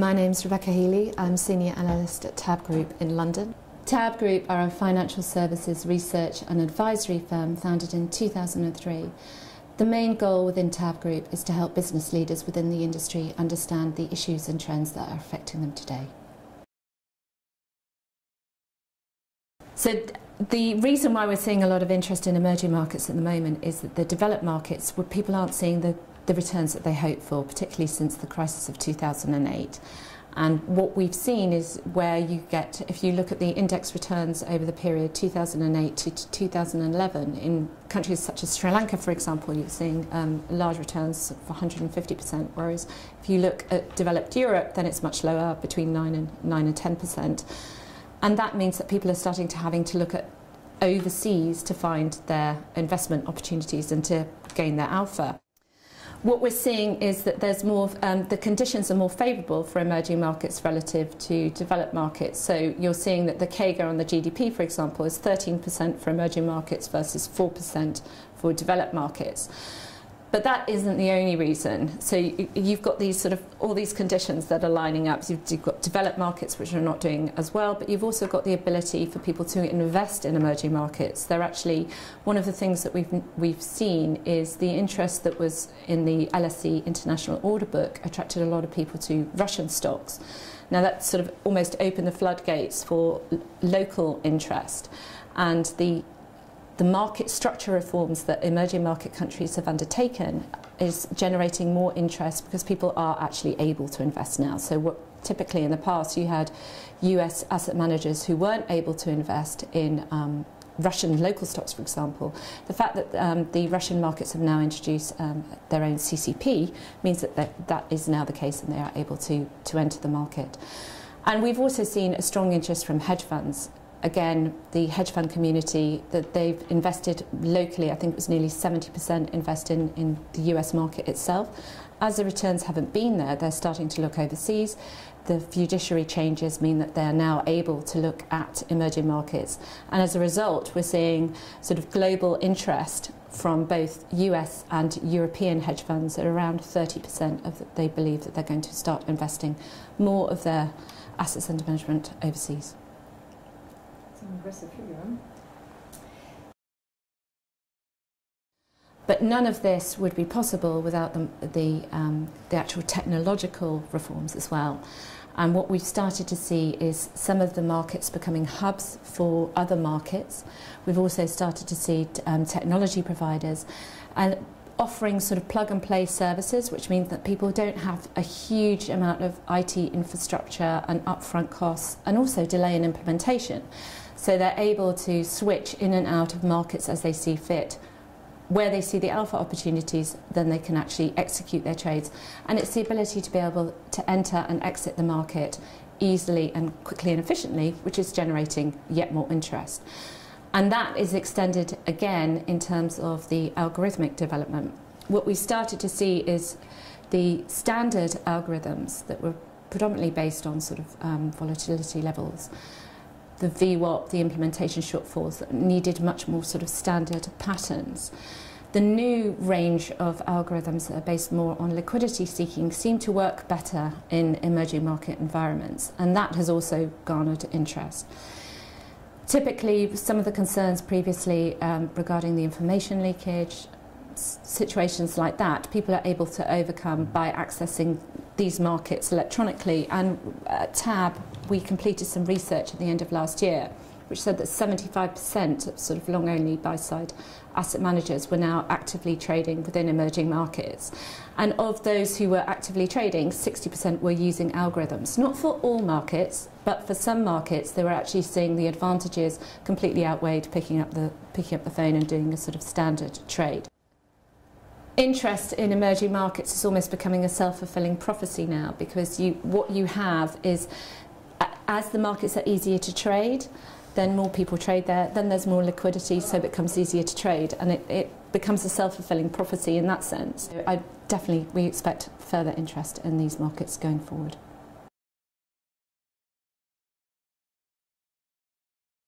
My name's Rebecca Healy. I'm Senior Analyst at TAB Group in London. TAB Group are a financial services research and advisory firm founded in 2003. The main goal within TAB Group is to help business leaders within the industry understand the issues and trends that are affecting them today. So the reason why we're seeing a lot of interest in emerging markets at the moment is that the developed markets, where people aren't seeing the returns that they hope for, particularly since the crisis of 2008. And what we've seen is where you get, if you look at the index returns over the period 2008 to 2011, in countries such as Sri Lanka, for example, you're seeing large returns of 150%, whereas if you look at developed Europe, then it's much lower, between 9 and 10%. And that means that people are starting to having to look at overseas to find their investment opportunities and to gain their alpha. What we're seeing is that there's more, the conditions are more favourable for emerging markets relative to developed markets. So you're seeing that the CAGR on the GDP, for example, is 13% for emerging markets versus 4% for developed markets. But that isn't the only reason. So you've got these sort of all these conditions that are lining up. You've got developed markets which are not doing as well, but you've also got the ability for people to invest in emerging markets. They're actually, one of the things that we've seen is the interest that was in the LSE International Order Book attracted a lot of people to Russian stocks. Now that sort of almost opened the floodgates for local interest, and the market structure reforms that emerging market countries have undertaken is generating more interest because people are actually able to invest now. So what typically in the past you had US asset managers who weren't able to invest in Russian local stocks, for example. The fact that the Russian markets have now introduced their own CCP means that that is now the case and they are able to enter the market. And we've also seen a strong interest from hedge funds. Again, the hedge fund community, that they've invested locally, I think it was nearly 70% invest in the US market itself. As the returns haven't been there, they're starting to look overseas. The fiduciary changes mean that they're now able to look at emerging markets. And as a result, we're seeing sort of global interest from both US and European hedge funds at around 30% of that they believe that they're going to start investing more of their assets under management overseas. Impressive figure. But none of this would be possible without the actual technological reforms as well. And what we've started to see is some of the markets becoming hubs for other markets. We've also started to see technology providers and offering sort of plug-and-play services, which means that people don't have a huge amount of IT infrastructure and upfront costs, and also delay in implementation. So they're able to switch in and out of markets as they see fit. Where they see the alpha opportunities, then they can actually execute their trades. And it's the ability to be able to enter and exit the market easily and quickly and efficiently, which is generating yet more interest. And that is extended again in terms of the algorithmic development. What we started to see is the standard algorithms that were predominantly based on sort of volatility levels, the VWAP, the implementation shortfalls that needed much more sort of standard patterns. The new range of algorithms that are based more on liquidity seeking seem to work better in emerging market environments, and that has also garnered interest. Typically, some of the concerns previously regarding the information leakage, situations like that, people are able to overcome by accessing these markets electronically. And at TAB, we completed some research at the end of last year, which said that 75% of sort of long-only buy-side asset managers were now actively trading within emerging markets. And of those who were actively trading, 60% were using algorithms. Not for all markets, but for some markets, they were actually seeing the advantages completely outweighed picking up the phone and doing a sort of standard trade. Interest in emerging markets is almost becoming a self-fulfilling prophecy now, because what you have is, as the markets are easier to trade, then more people trade there, then there's more liquidity, so it becomes easier to trade, and it becomes a self-fulfilling prophecy in that sense. We expect further interest in these markets going forward.